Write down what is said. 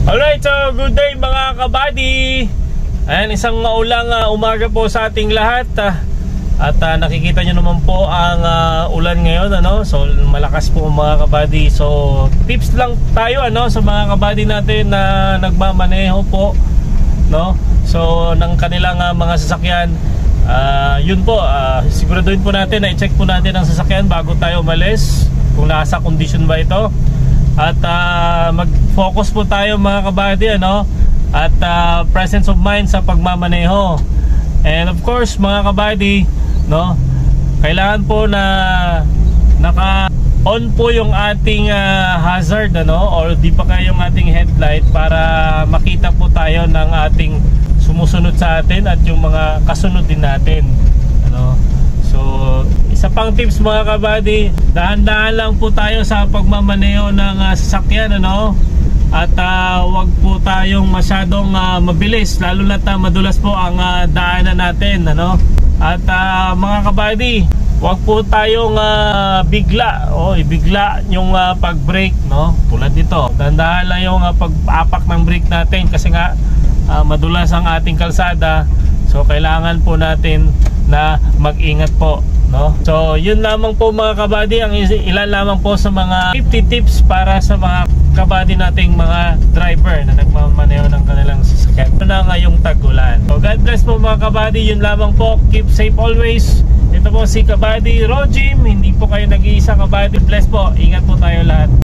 Alright, so good day mga kabady. Ayan, isang maulang umaga po sa ating lahat. At nakikita nyo naman po ang ulan ngayon, ano? So malakas po mga kabady. So tips lang tayo, ano, sa mga kabady natin na nagmamaneho po, no? So ng kanilang mga sasakyan. Yun po, siguraduhin po natin na i-check po natin ang sasakyan bago tayo umalis, kung nasa condition ba ito. At mag-focus po tayo mga kabady, ano? At presence of mind sa pagmamaneho. And of course mga kabady, no, kailangan po na naka-on po yung ating hazard, ano, or di pa kayo yung ating headlight para makita po tayo ng ating sumusunod sa atin at yung mga kasunod din natin, ano. So isa pang tips mga kabady, dahan-dahan lang po tayo sa pagmamaneho ng sasakyan, ano. At wag po tayong masyadong mabilis, lalo na't madulas po ang daanan natin, ano. At mga kabady, wag po tayong bigla o ibigla yung pag-brake, no. Tulad dito, dahan-dahan lang yung pag-apak ng brake natin kasi nga madulas ang ating kalsada. So kailangan po natin na mag-ingat po, no? So yun lamang po mga kabady, ang ilan lamang po sa mga 50 tips para sa mga kabady nating mga driver na nagmamaneho ng kanilang sasakyan. Ito na ngayong tag-ulan. So God bless po mga kabady, yun lamang po. Keep safe always. Ito po si Kabady Rojim, hindi po kayo nag-iisa kabady. Bless po, ingat po tayo lahat.